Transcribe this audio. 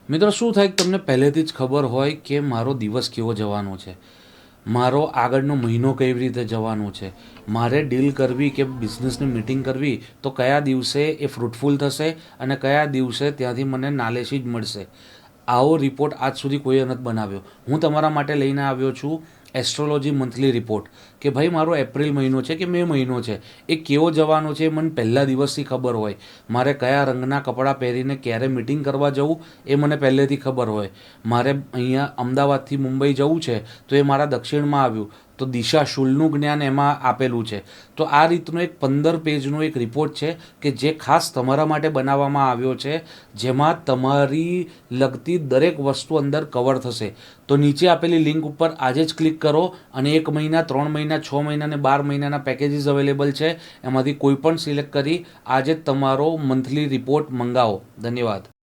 મિત્રો શું થાય કે તમને પહેલેથી જ ખબર હોય કે મારો દિવસ કેવો જવાનો છે, મારો આગળનો મહિનો કેવી રીતે જવાનો છે, મારે ડીલ કરવી કે બિઝનેસની મિટિંગ કરવી તો કયા દિવસે એ ફ્રૂટફુલ થશે અને કયા દિવસે ત્યાંથી મને નાલેશી જ મળશે. આવો રિપોર્ટ આજ સુધી કોઈએ નથી બનાવ્યો. હું તમારા માટે લઈને આવ્યો છું એસ્ટ્રોલોજી મંથલી રિપોર્ટ કે ભાઈ મારો એપ્રિલ મહિનો છે કે મે મહિનો છે એ કેવો જવાનો છે, મને પહેલા દિવસથી ખબર હોય. મારે કયા રંગના કપડાં પહેરીને ક્યારે મિટિંગ કરવા જવું એ મને પહેલેથી ખબર હોય. મારે અહીંયા અમદાવાદથી મુંબઈ જવું છે તો એ મારા દક્ષિણમાં આવ્યું તો દિશા શુલનું જ્ઞાન એમાં આપેલું છે. તો આ રીતનો એક 15 પેજનો એક રિપોર્ટ છે કે જે ખાસ તમારા માટે બનાવવામાં આવ્યો છે, જેમાં તમારી લગતી દરેક વસ્તુ અંદર કવર થશે. તો નીચે આપેલી લિંક ઉપર આજે જ ક્લિક કરો અને 1 મહિના, 3 મહિના, 6 મહિના અને 12 મહિનાના પેકેજીસ અવેલેબલ છે. એમાંથી કોઈ પણ સિલેક્ટ કરી આજે જ તમારો મંથલી રિપોર્ટ મંગાવો. ધન્યવાદ.